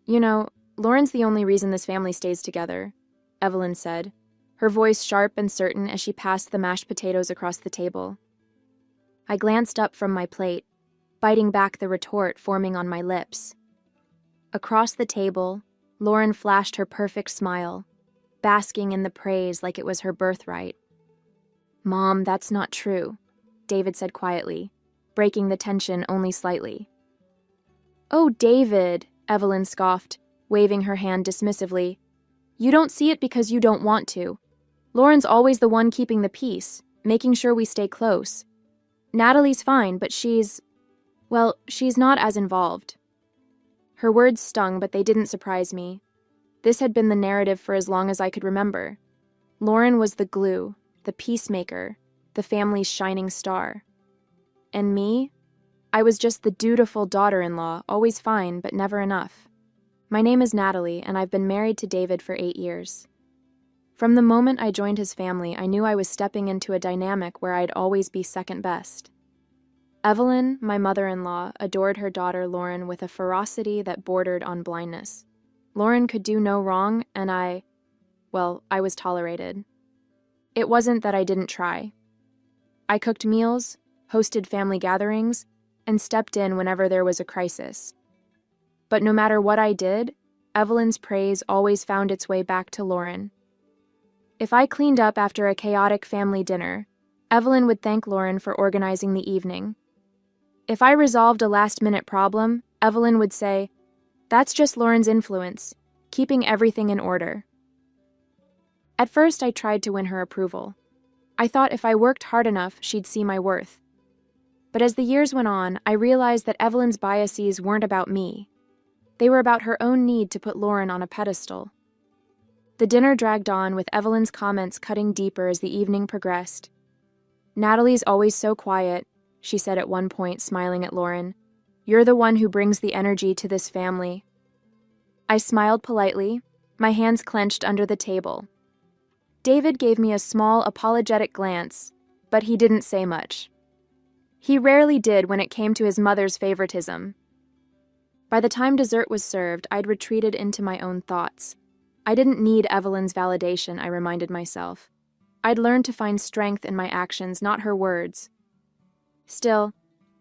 You know, Lauren's the only reason this family stays together, Evelyn said, her voice sharp and certain as she passed the mashed potatoes across the table. I glanced up from my plate, biting back the retort forming on my lips. Across the table, Lauren flashed her perfect smile, basking in the praise like it was her birthright. "Mom, that's not true," David said quietly, breaking the tension only slightly. "Oh, David," Evelyn scoffed, waving her hand dismissively. "You don't see it because you don't want to. Lauren's always the one keeping the peace, making sure we stay close. Natalie's fine, but she's not as involved." Her words stung, but they didn't surprise me. This had been the narrative for as long as I could remember. Lauren was the glue, the peacemaker, the family's shining star. And me? I was just the dutiful daughter-in-law, always fine, but never enough. My name is Natalie, and I've been married to David for 8 years. From the moment I joined his family, I knew I was stepping into a dynamic where I'd always be second best. Evelyn, my mother-in-law, adored her daughter Lauren with a ferocity that bordered on blindness. Lauren could do no wrong, and I was tolerated. It wasn't that I didn't try. I cooked meals, hosted family gatherings, and stepped in whenever there was a crisis. But no matter what I did, Evelyn's praise always found its way back to Lauren. If I cleaned up after a chaotic family dinner, Evelyn would thank Lauren for organizing the evening. If I resolved a last-minute problem, Evelyn would say, "That's just Lauren's influence, keeping everything in order." At first, I tried to win her approval. I thought if I worked hard enough, she'd see my worth. But as the years went on, I realized that Evelyn's biases weren't about me. They were about her own need to put Lauren on a pedestal. The dinner dragged on, with Evelyn's comments cutting deeper as the evening progressed. "Natalie's always so quiet," she said at one point, smiling at Lauren. "You're the one who brings the energy to this family." I smiled politely, my hands clenched under the table. David gave me a small, apologetic glance, but he didn't say much. He rarely did when it came to his mother's favoritism. By the time dessert was served, I'd retreated into my own thoughts. I didn't need Evelyn's validation, I reminded myself. I'd learned to find strength in my actions, not her words. Still,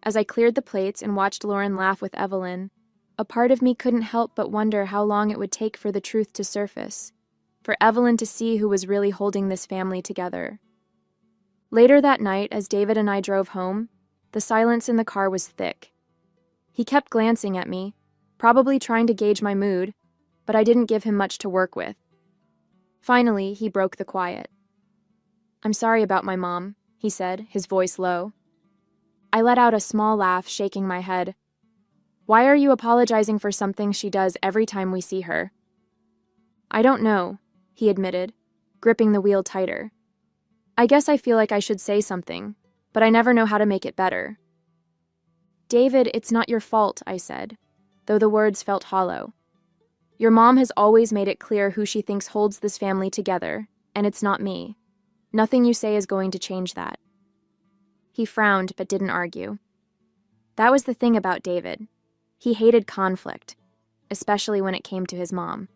as I cleared the plates and watched Lauren laugh with Evelyn, a part of me couldn't help but wonder how long it would take for the truth to surface, for Evelyn to see who was really holding this family together. Later that night, as David and I drove home, the silence in the car was thick. He kept glancing at me, probably trying to gauge my mood, but I didn't give him much to work with. Finally, he broke the quiet. "I'm sorry about my mom," he said, his voice low. I let out a small laugh, shaking my head. "Why are you apologizing for something she does every time we see her?" "I don't know," he admitted, gripping the wheel tighter. "I guess I feel like I should say something, but I never know how to make it better." "David, it's not your fault," I said, though the words felt hollow. "Your mom has always made it clear who she thinks holds this family together, and it's not me. Nothing you say is going to change that." He frowned but didn't argue. That was the thing about David. He hated conflict, especially when it came to his mom.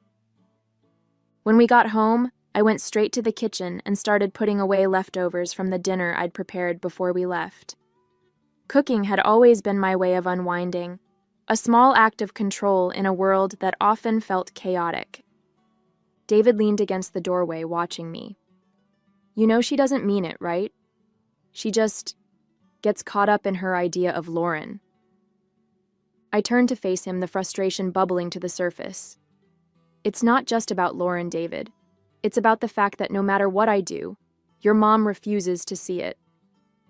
When we got home, I went straight to the kitchen and started putting away leftovers from the dinner I'd prepared before we left. Cooking had always been my way of unwinding, a small act of control in a world that often felt chaotic. David leaned against the doorway, watching me. "You know she doesn't mean it, right? She just gets caught up in her idea of Lauren." I turned to face him, the frustration bubbling to the surface. "It's not just about Lauren, David. It's about the fact that no matter what I do, your mom refuses to see it.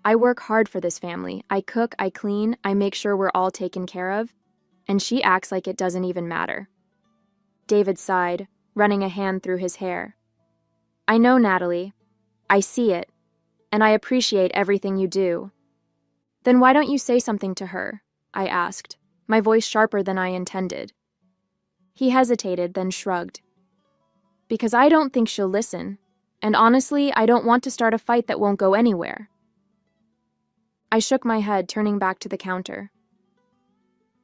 I work hard for this family. I cook, I clean, I make sure we're all taken care of, and she acts like it doesn't even matter." David sighed, running a hand through his hair. "I know, Natalie. I see it, and I appreciate everything you do." "Then why don't you say something to her?" I asked, my voice sharper than I intended. He hesitated, then shrugged. "Because I don't think she'll listen, and honestly, I don't want to start a fight that won't go anywhere." I shook my head, turning back to the counter.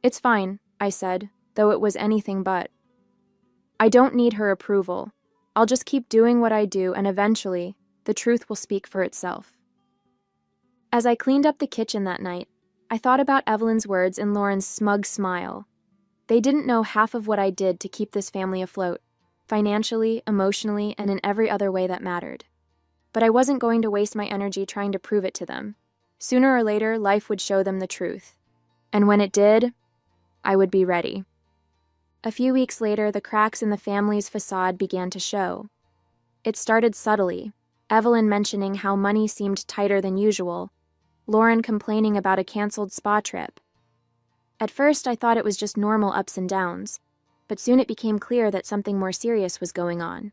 "It's fine," I said, though it was anything but. I don't need her approval. I'll just keep doing what I do, and eventually, the truth will speak for itself. As I cleaned up the kitchen that night, I thought about Evelyn's words and Lauren's smug smile. They didn't know half of what I did to keep this family afloat, financially, emotionally, and in every other way that mattered. But I wasn't going to waste my energy trying to prove it to them. Sooner or later, life would show them the truth. And when it did, I would be ready. A few weeks later, the cracks in the family's facade began to show. It started subtly, Evelyn mentioning how money seemed tighter than usual, Lauren complaining about a canceled spa trip. At first, I thought it was just normal ups and downs, but soon it became clear that something more serious was going on.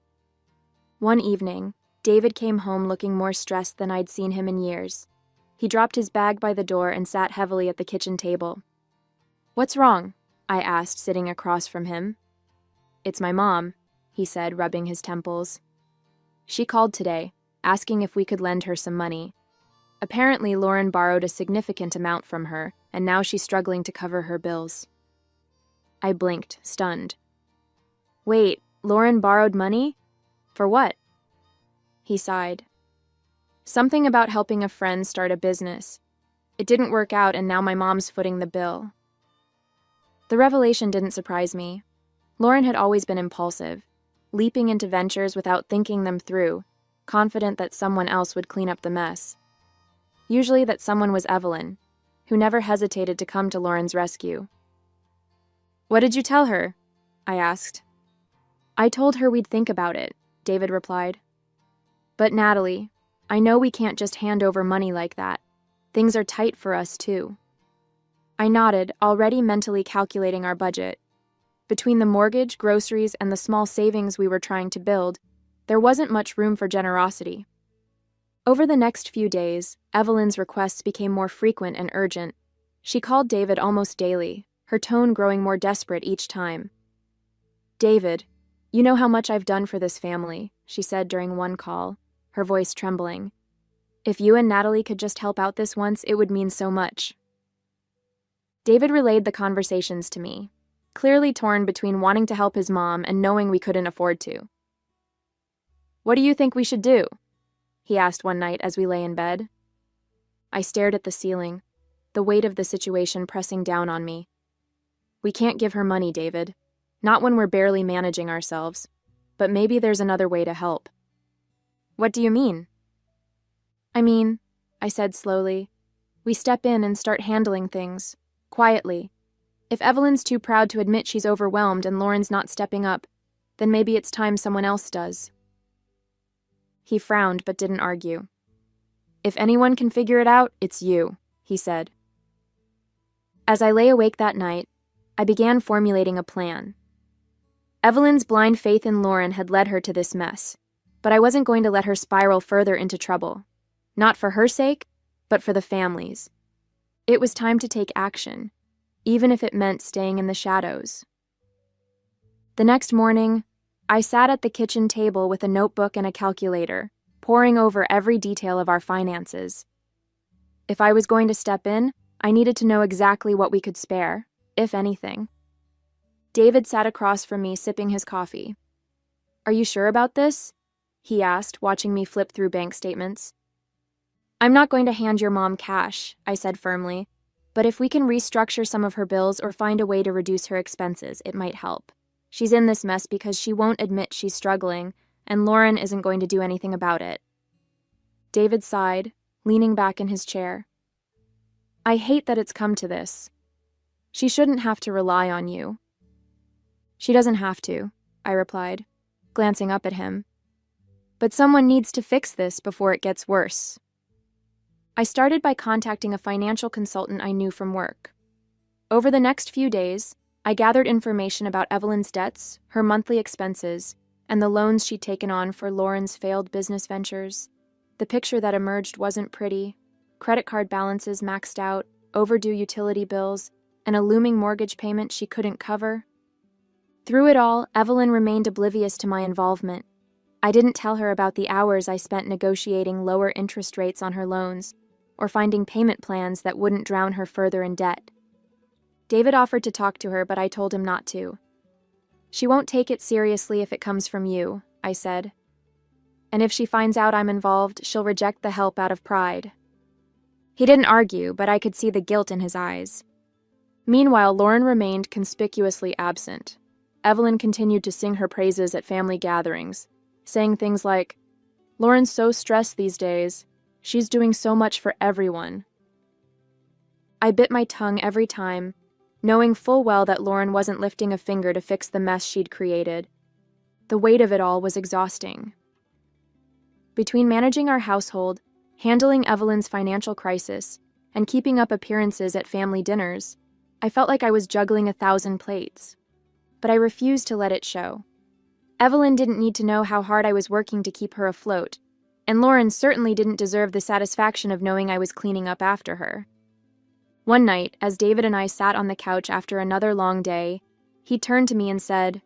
One evening, David came home looking more stressed than I'd seen him in years. He dropped his bag by the door and sat heavily at the kitchen table. "What's wrong?" I asked, sitting across from him. "It's my mom," he said, rubbing his temples. "She called today, asking if we could lend her some money. Apparently, Lauren borrowed a significant amount from her, and now she's struggling to cover her bills." I blinked, stunned. "Wait, Lauren borrowed money? For what?" He sighed. "Something about helping a friend start a business. It didn't work out, and now my mom's footing the bill." The revelation didn't surprise me. Lauren had always been impulsive, leaping into ventures without thinking them through, confident that someone else would clean up the mess. Usually that someone was Evelyn, who never hesitated to come to Lauren's rescue. "What did you tell her?" I asked. "I told her we'd think about it," David replied. "But Natalie, I know we can't just hand over money like that. Things are tight for us, too." I nodded, already mentally calculating our budget. Between the mortgage, groceries, and the small savings we were trying to build, there wasn't much room for generosity. Over the next few days, Evelyn's requests became more frequent and urgent. She called David almost daily, her tone growing more desperate each time. "David, you know how much I've done for this family," she said during one call, her voice trembling. "If you and Natalie could just help out this once, it would mean so much." David relayed the conversations to me, clearly torn between wanting to help his mom and knowing we couldn't afford to. "What do you think we should do?" he asked one night as we lay in bed. I stared at the ceiling, the weight of the situation pressing down on me. "We can't give her money, David. Not when we're barely managing ourselves. But maybe there's another way to help." "What do you mean?" "I mean," I said slowly, "we step in and start handling things. Quietly. If Evelyn's too proud to admit she's overwhelmed and Lauren's not stepping up, then maybe it's time someone else does." He frowned but didn't argue. "If anyone can figure it out, it's you," he said. As I lay awake that night, I began formulating a plan. Evelyn's blind faith in Lauren had led her to this mess, but I wasn't going to let her spiral further into trouble. Not for her sake, but for the family's. It was time to take action, even if it meant staying in the shadows. The next morning, I sat at the kitchen table with a notebook and a calculator, poring over every detail of our finances. If I was going to step in, I needed to know exactly what we could spare, if anything. David sat across from me, sipping his coffee. "Are you sure about this?" he asked, watching me flip through bank statements. "I'm not going to hand your mom cash," I said firmly, "but if we can restructure some of her bills or find a way to reduce her expenses, it might help. She's in this mess because she won't admit she's struggling, and Lauren isn't going to do anything about it." David sighed, leaning back in his chair. "I hate that it's come to this. She shouldn't have to rely on you." "She doesn't have to," I replied, glancing up at him. "But someone needs to fix this before it gets worse." I started by contacting a financial consultant I knew from work. Over the next few days, I gathered information about Evelyn's debts, her monthly expenses, and the loans she'd taken on for Lauren's failed business ventures. The picture that emerged wasn't pretty. Credit card balances maxed out, overdue utility bills, and a looming mortgage payment she couldn't cover. Through it all, Evelyn remained oblivious to my involvement. I didn't tell her about the hours I spent negotiating lower interest rates on her loans, or finding payment plans that wouldn't drown her further in debt. David offered to talk to her, but I told him not to. She won't take it seriously if it comes from you, I said. And if she finds out I'm involved, she'll reject the help out of pride. He didn't argue, but I could see the guilt in his eyes. Meanwhile, Lauren remained conspicuously absent. Evelyn continued to sing her praises at family gatherings, saying things like, "Lauren's so stressed these days. She's doing so much for everyone." I bit my tongue every time, knowing full well that Lauren wasn't lifting a finger to fix the mess she'd created. The weight of it all was exhausting. Between managing our household, handling Evelyn's financial crisis, and keeping up appearances at family dinners, I felt like I was juggling 1,000 plates. But I refused to let it show. Evelyn didn't need to know how hard I was working to keep her afloat, and Lauren certainly didn't deserve the satisfaction of knowing I was cleaning up after her. One night, as David and I sat on the couch after another long day, he turned to me and said,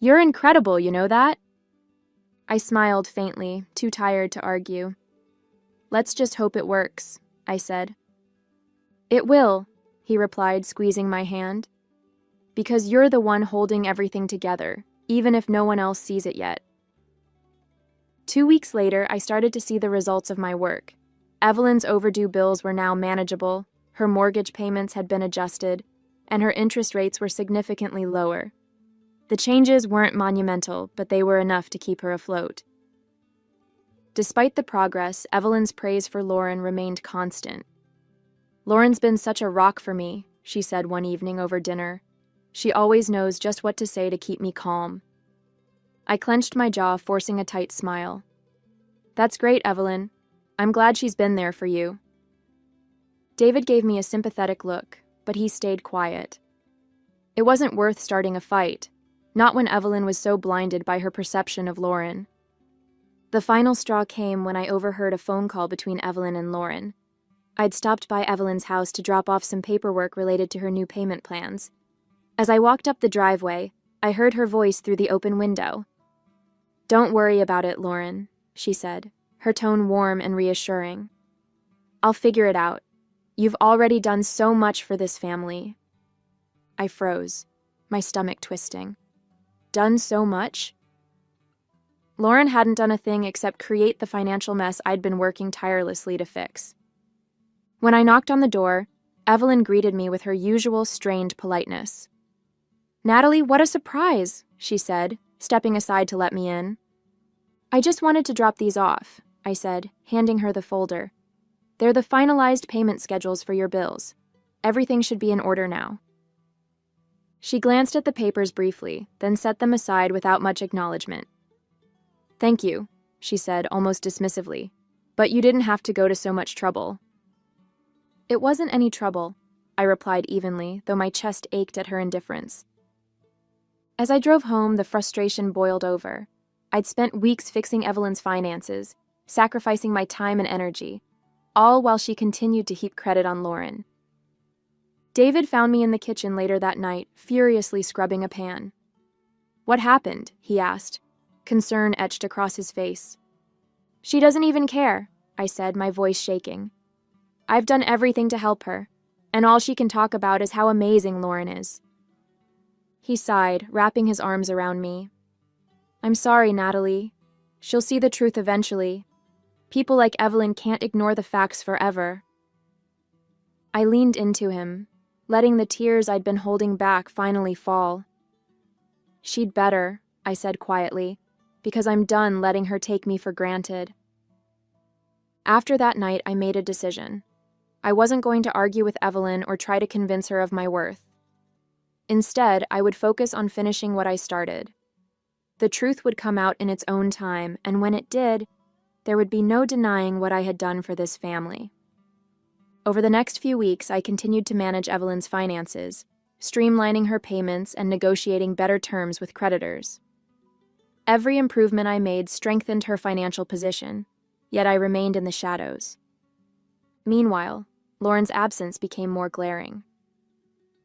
"You're incredible, you know that?" I smiled faintly, too tired to argue. "Let's just hope it works," I said. "It will," he replied, squeezing my hand. "Because you're the one holding everything together, even if no one else sees it yet." 2 weeks later, I started to see the results of my work. Evelyn's overdue bills were now manageable, her mortgage payments had been adjusted, and her interest rates were significantly lower. The changes weren't monumental, but they were enough to keep her afloat. Despite the progress, Evelyn's praise for Lauren remained constant. "Lauren's been such a rock for me," she said one evening over dinner. "She always knows just what to say to keep me calm." I clenched my jaw, forcing a tight smile. "That's great, Evelyn. I'm glad she's been there for you." David gave me a sympathetic look, but he stayed quiet. It wasn't worth starting a fight, not when Evelyn was so blinded by her perception of Lauren. The final straw came when I overheard a phone call between Evelyn and Lauren. I'd stopped by Evelyn's house to drop off some paperwork related to her new payment plans. As I walked up the driveway, I heard her voice through the open window. "Don't worry about it, Lauren," she said, her tone warm and reassuring. "I'll figure it out. You've already done so much for this family." I froze, my stomach twisting. Done so much? Lauren hadn't done a thing except create the financial mess I'd been working tirelessly to fix. When I knocked on the door, Evelyn greeted me with her usual strained politeness. "Natalie, what a surprise," she said, stepping aside to let me in. "I just wanted to drop these off," I said, handing her the folder. "They're the finalized payment schedules for your bills. Everything should be in order now." She glanced at the papers briefly, then set them aside without much acknowledgement. "Thank you," she said almost dismissively, "but you didn't have to go to so much trouble." "It wasn't any trouble," I replied evenly, though my chest ached at her indifference. As I drove home, the frustration boiled over. I'd spent weeks fixing Evelyn's finances, sacrificing my time and energy, all while she continued to heap credit on Lauren. David found me in the kitchen later that night, furiously scrubbing a pan. "What happened?" he asked, concern etched across his face. "She doesn't even care," I said, my voice shaking. "I've done everything to help her, and all she can talk about is how amazing Lauren is." He sighed, wrapping his arms around me. "I'm sorry, Natalie. She'll see the truth eventually. People like Evelyn can't ignore the facts forever." I leaned into him, letting the tears I'd been holding back finally fall. "She'd better," I said quietly, "because I'm done letting her take me for granted." After that night, I made a decision. I wasn't going to argue with Evelyn or try to convince her of my worth. Instead, I would focus on finishing what I started. The truth would come out in its own time, and when it did, there would be no denying what I had done for this family. Over the next few weeks, I continued to manage Evelyn's finances, streamlining her payments and negotiating better terms with creditors. Every improvement I made strengthened her financial position, yet I remained in the shadows. Meanwhile, Lauren's absence became more glaring.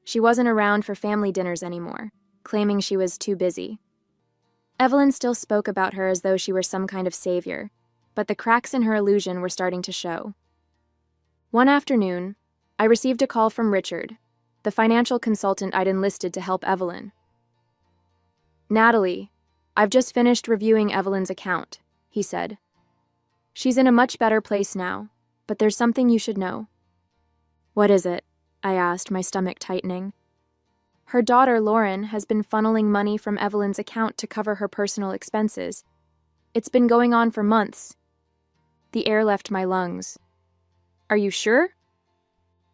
She wasn't around for family dinners anymore, claiming she was too busy. Evelyn still spoke about her as though she were some kind of savior, but the cracks in her illusion were starting to show. One afternoon, I received a call from Richard, the financial consultant I'd enlisted to help Evelyn. Natalie, I've just finished reviewing Evelyn's account, he said. She's in a much better place now, but there's something you should know. What is it? I asked, my stomach tightening. Her daughter, Lauren, has been funneling money from Evelyn's account to cover her personal expenses. It's been going on for months. The air left my lungs. Are you sure?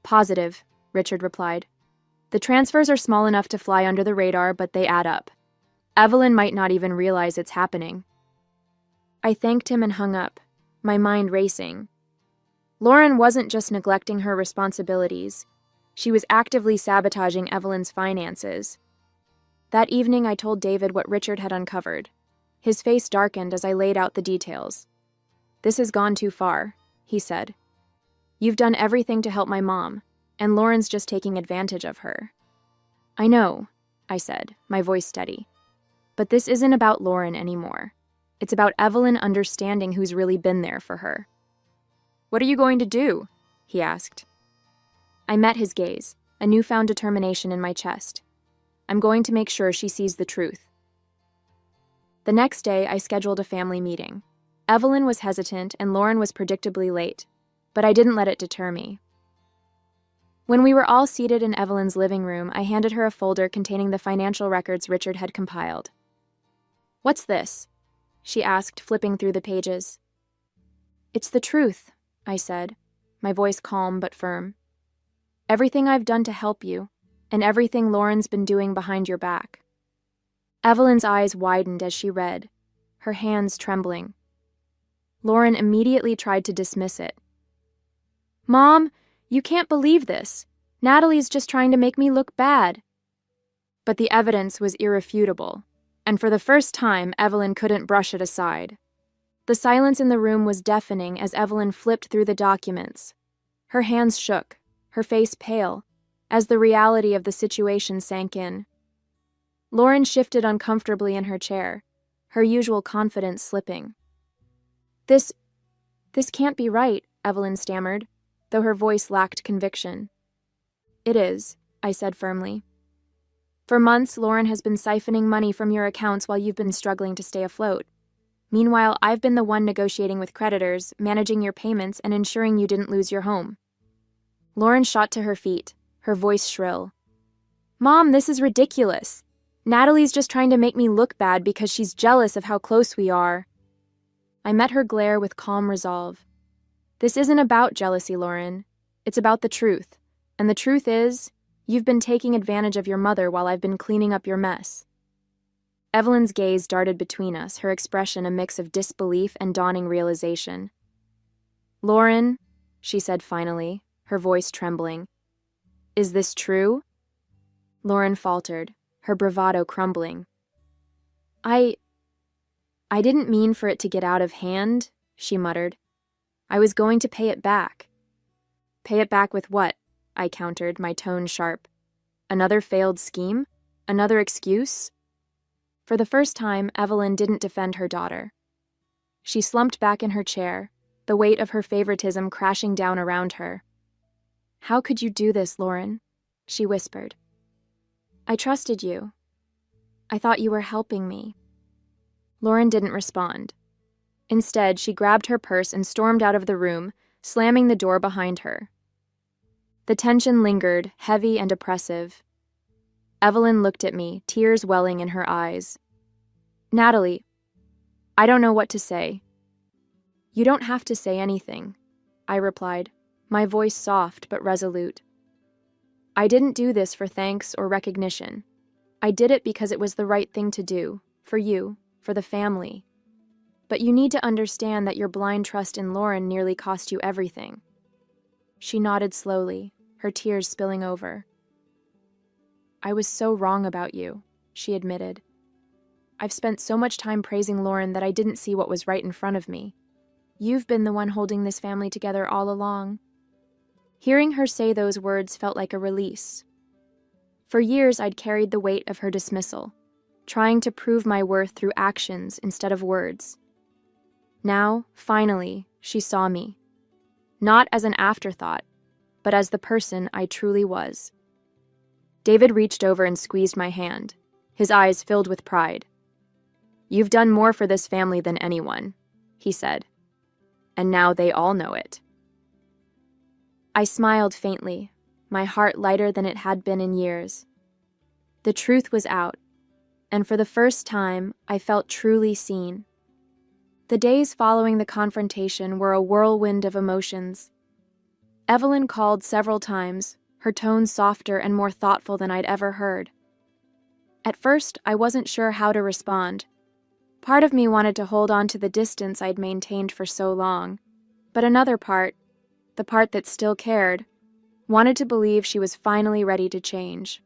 Positive, Richard replied. The transfers are small enough to fly under the radar, but they add up. Evelyn might not even realize it's happening. I thanked him and hung up, my mind racing. Lauren wasn't just neglecting her responsibilities. She was actively sabotaging Evelyn's finances. That evening, I told David what Richard had uncovered. His face darkened as I laid out the details. This has gone too far, he said. You've done everything to help my mom, and Lauren's just taking advantage of her. I know, I said, my voice steady. But this isn't about Lauren anymore. It's about Evelyn understanding who's really been there for her. What are you going to do? He asked. I met his gaze, a newfound determination in my chest. I'm going to make sure she sees the truth. The next day, I scheduled a family meeting. Evelyn was hesitant and Lauren was predictably late, but I didn't let it deter me. When we were all seated in Evelyn's living room, I handed her a folder containing the financial records Richard had compiled. What's this? She asked, flipping through the pages. It's the truth, I said, my voice calm but firm. Everything I've done to help you, and everything Lauren's been doing behind your back. Evelyn's eyes widened as she read, her hands trembling. Lauren immediately tried to dismiss it. Mom, you can't believe this. Natalie's just trying to make me look bad. But the evidence was irrefutable, and for the first time, Evelyn couldn't brush it aside. The silence in the room was deafening as Evelyn flipped through the documents. Her hands shook, her face pale, as the reality of the situation sank in. Lauren shifted uncomfortably in her chair, her usual confidence slipping. This can't be right, Evelyn stammered, though her voice lacked conviction. It is, I said firmly. For months, Lauren has been siphoning money from your accounts while you've been struggling to stay afloat. Meanwhile, I've been the one negotiating with creditors, managing your payments, and ensuring you didn't lose your home. Lauren shot to her feet, her voice shrill. Mom, this is ridiculous. Natalie's just trying to make me look bad because she's jealous of how close we are. I met her glare with calm resolve. This isn't about jealousy, Lauren. It's about the truth. And the truth is, you've been taking advantage of your mother while I've been cleaning up your mess. Evelyn's gaze darted between us, her expression a mix of disbelief and dawning realization. Lauren, she said finally, her voice trembling. Is this true? Lauren faltered, her bravado crumbling. I didn't mean for it to get out of hand, she muttered. I was going to pay it back. Pay it back with what? I countered, my tone sharp. Another failed scheme? Another excuse? For the first time, Evelyn didn't defend her daughter. She slumped back in her chair, the weight of her favoritism crashing down around her. How could you do this, Lauren? She whispered. I trusted you. I thought you were helping me. Lauren didn't respond. Instead, she grabbed her purse and stormed out of the room, slamming the door behind her. The tension lingered, heavy and oppressive. Evelyn looked at me, tears welling in her eyes. Natalie, I don't know what to say. You don't have to say anything, I replied, my voice soft but resolute. I didn't do this for thanks or recognition. I did it because it was the right thing to do, for you, for the family. But you need to understand that your blind trust in Lauren nearly cost you everything. She nodded slowly, her tears spilling over. I was so wrong about you, she admitted. I've spent so much time praising Lauren that I didn't see what was right in front of me. You've been the one holding this family together all along. Hearing her say those words felt like a release. For years, I'd carried the weight of her dismissal, trying to prove my worth through actions instead of words. Now, finally, she saw me. Not as an afterthought, but as the person I truly was. David reached over and squeezed my hand. his eyes filled with pride. "You've done more for this family than anyone," he said. "And now they all know it." I smiled faintly, my heart lighter than it had been in years. The truth was out, and for the first time, I felt truly seen. The days following the confrontation were a whirlwind of emotions. Evelyn called several times, her tone softer and more thoughtful than I'd ever heard. At first, I wasn't sure how to respond. Part of me wanted to hold on to the distance I'd maintained for so long, but another part, the part that still cared, wanted to believe she was finally ready to change.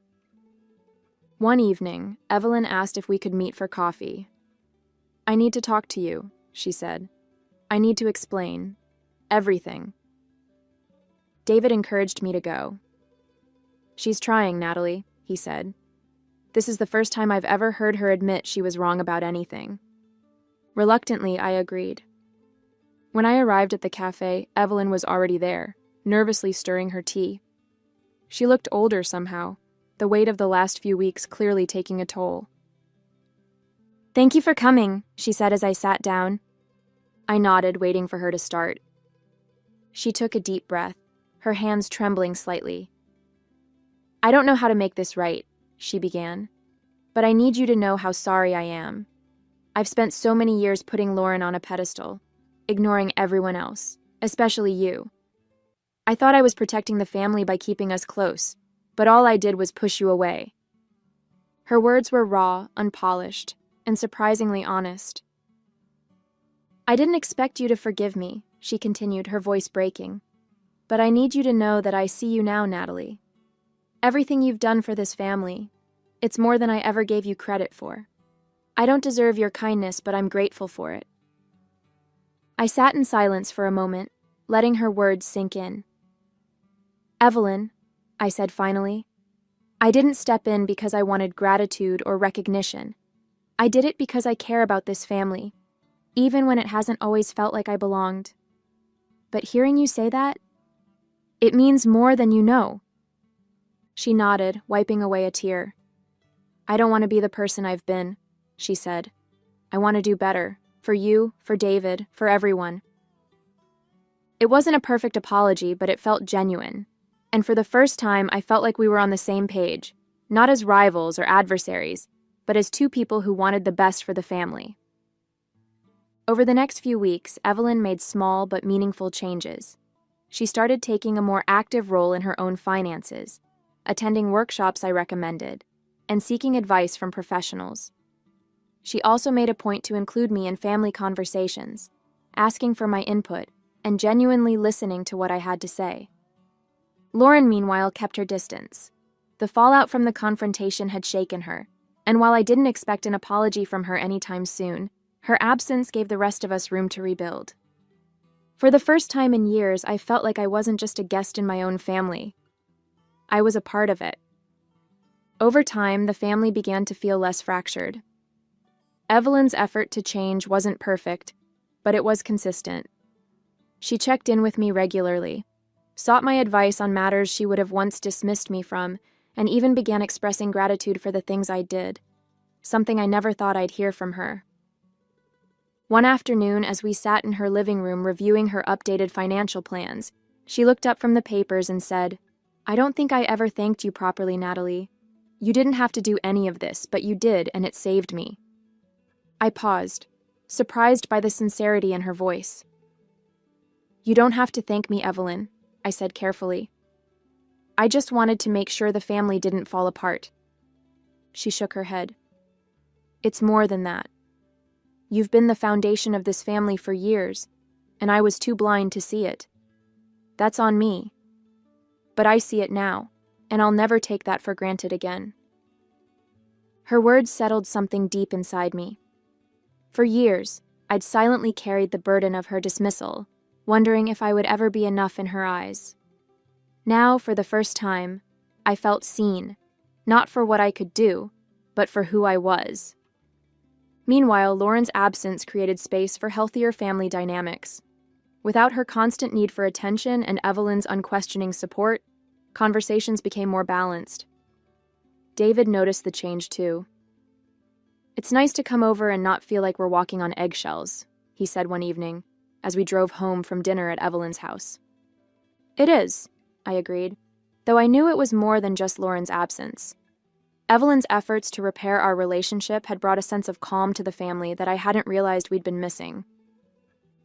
One evening, Evelyn asked if we could meet for coffee. "I need to talk to you," she said. "I need to explain. Everything." David encouraged me to go. "She's trying, Natalie," he said. "This is the first time I've ever heard her admit she was wrong about anything." Reluctantly, I agreed. When I arrived at the cafe, Evelyn was already there, nervously stirring her tea. She looked older somehow, the weight of the last few weeks clearly taking a toll. "Thank you for coming," she said as I sat down. I nodded, waiting for her to start. She took a deep breath, her hands trembling slightly. "I don't know how to make this right," she began, "but I need you to know how sorry I am. I've spent so many years putting Lauren on a pedestal, ignoring everyone else, especially you. I thought I was protecting the family by keeping us close, but all I did was push you away." Her words were raw, unpolished, and surprisingly honest. "I didn't expect you to forgive me," she continued, her voice breaking. "But I need you to know that I see you now, Natalie. Everything you've done for this family, it's more than I ever gave you credit for. I don't deserve your kindness, but I'm grateful for it." I sat in silence for a moment, letting her words sink in. "Evelyn," I said finally, "I didn't step in because I wanted gratitude or recognition. I did it because I care about this family, even when it hasn't always felt like I belonged. But hearing you say that, it means more than you know." She nodded, wiping away a tear. "I don't want to be the person I've been," she said. "I want to do better, for you, for David, for everyone." It wasn't a perfect apology, but it felt genuine. And for the first time, I felt like we were on the same page, not as rivals or adversaries, but as two people who wanted the best for the family. Over the next few weeks, Evelyn made small but meaningful changes. She started taking a more active role in her own finances, attending workshops I recommended, and seeking advice from professionals. She also made a point to include me in family conversations, asking for my input, and genuinely listening to what I had to say. Lauren, meanwhile, kept her distance. The fallout from the confrontation had shaken her, and while I didn't expect an apology from her anytime soon, her absence gave the rest of us room to rebuild. For the first time in years, I felt like I wasn't just a guest in my own family. I was a part of it. Over time, the family began to feel less fractured. Evelyn's effort to change wasn't perfect, but it was consistent. She checked in with me regularly, sought my advice on matters she would have once dismissed me from, and even began expressing gratitude for the things I did, something I never thought I'd hear from her. One afternoon, as we sat in her living room reviewing her updated financial plans, she looked up from the papers and said, "I don't think I ever thanked you properly, Natalie. You didn't have to do any of this, but you did, and it saved me." I paused, surprised by the sincerity in her voice. "You don't have to thank me, Evelyn," I said carefully. "I just wanted to make sure the family didn't fall apart." She shook her head. "It's more than that. You've been the foundation of this family for years, and I was too blind to see it. That's on me. But I see it now, and I'll never take that for granted again." Her words settled something deep inside me. For years, I'd silently carried the burden of her dismissal, wondering if I would ever be enough in her eyes. Now, for the first time, I felt seen, not for what I could do, but for who I was. Meanwhile, Lauren's absence created space for healthier family dynamics. Without her constant need for attention and Evelyn's unquestioning support, conversations became more balanced. David noticed the change too. "It's nice to come over and not feel like we're walking on eggshells," he said one evening, as we drove home from dinner at Evelyn's house. "It is," I agreed, though I knew it was more than just Lauren's absence. Evelyn's efforts to repair our relationship had brought a sense of calm to the family that I hadn't realized we'd been missing.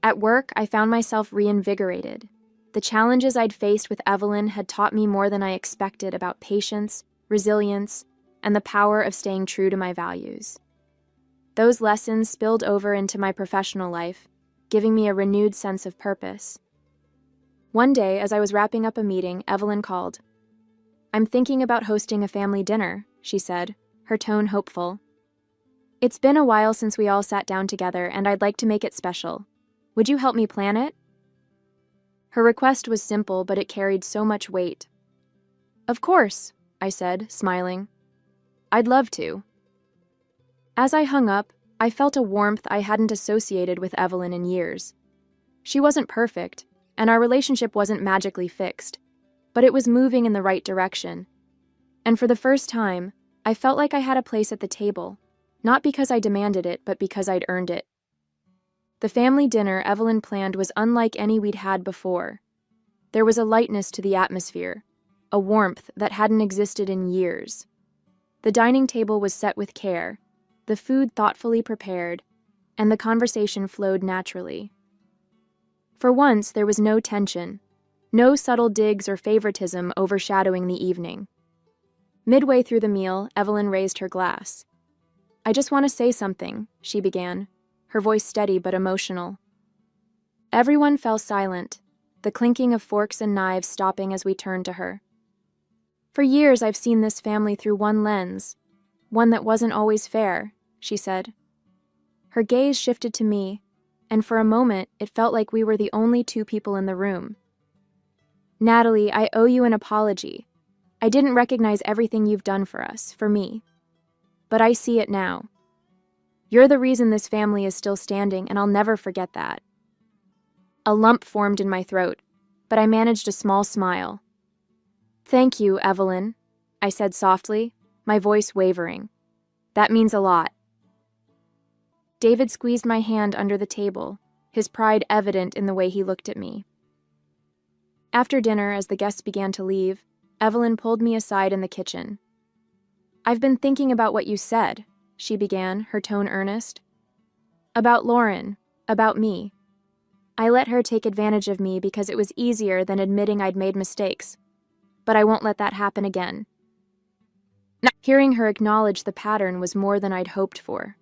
At work, I found myself reinvigorated. The challenges I'd faced with Evelyn had taught me more than I expected about patience, resilience, and the power of staying true to my values. Those lessons spilled over into my professional life, giving me a renewed sense of purpose. One day, as I was wrapping up a meeting, Evelyn called. "I'm thinking about hosting a family dinner," she said, her tone hopeful. "It's been a while since we all sat down together, and I'd like to make it special. Would you help me plan it?" Her request was simple, but it carried so much weight. "Of course," I said, smiling. "I'd love to." As I hung up, I felt a warmth I hadn't associated with Evelyn in years. She wasn't perfect, and our relationship wasn't magically fixed, but it was moving in the right direction. And for the first time, I felt like I had a place at the table, not because I demanded it, but because I'd earned it. The family dinner Evelyn planned was unlike any we'd had before. There was a lightness to the atmosphere, a warmth that hadn't existed in years. The dining table was set with care, the food thoughtfully prepared, and the conversation flowed naturally. For once, there was no tension, no subtle digs or favoritism overshadowing the evening. Midway through the meal, Evelyn raised her glass. "I just want to say something," she began, her voice steady but emotional. Everyone fell silent, the clinking of forks and knives stopping as we turned to her. "For years I've seen this family through one lens, one that wasn't always fair," she said. Her gaze shifted to me, and for a moment it felt like we were the only two people in the room. "Natalie, I owe you an apology. I didn't recognize everything you've done for us, for me. But I see it now. You're the reason this family is still standing, and I'll never forget that." A lump formed in my throat, but I managed a small smile. "Thank you, Evelyn," I said softly, my voice wavering. "That means a lot." David squeezed my hand under the table, his pride evident in the way he looked at me. After dinner, as the guests began to leave, Evelyn pulled me aside in the kitchen. "I've been thinking about what you said," she began, her tone earnest. "About Lauren, about me. I let her take advantage of me because it was easier than admitting I'd made mistakes, but I won't let that happen again." Hearing her acknowledge the pattern was more than I'd hoped for.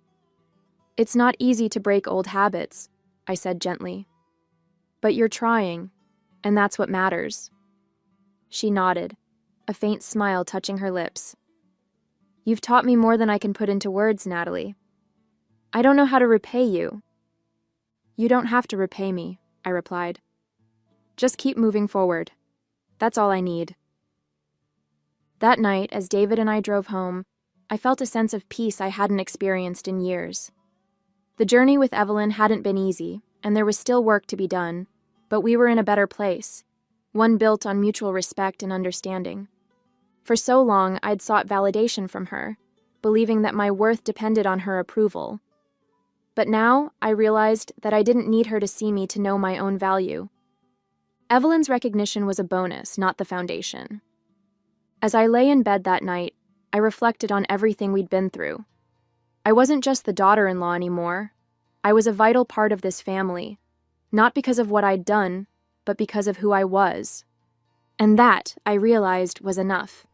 "It's not easy to break old habits," I said gently. "But you're trying, and that's what matters." She nodded, a faint smile touching her lips. "You've taught me more than I can put into words, Natalie. I don't know how to repay you." "You don't have to repay me," I replied. "Just keep moving forward. That's all I need." That night, as David and I drove home, I felt a sense of peace I hadn't experienced in years. The journey with Evelyn hadn't been easy, and there was still work to be done, but we were in a better place, one built on mutual respect and understanding. For so long, I'd sought validation from her, believing that my worth depended on her approval. But now, I realized that I didn't need her to see me to know my own value. Evelyn's recognition was a bonus, not the foundation. As I lay in bed that night, I reflected on everything we'd been through. I wasn't just the daughter-in-law anymore. I was a vital part of this family, not because of what I'd done, but because of who I was. And that, I realized, was enough.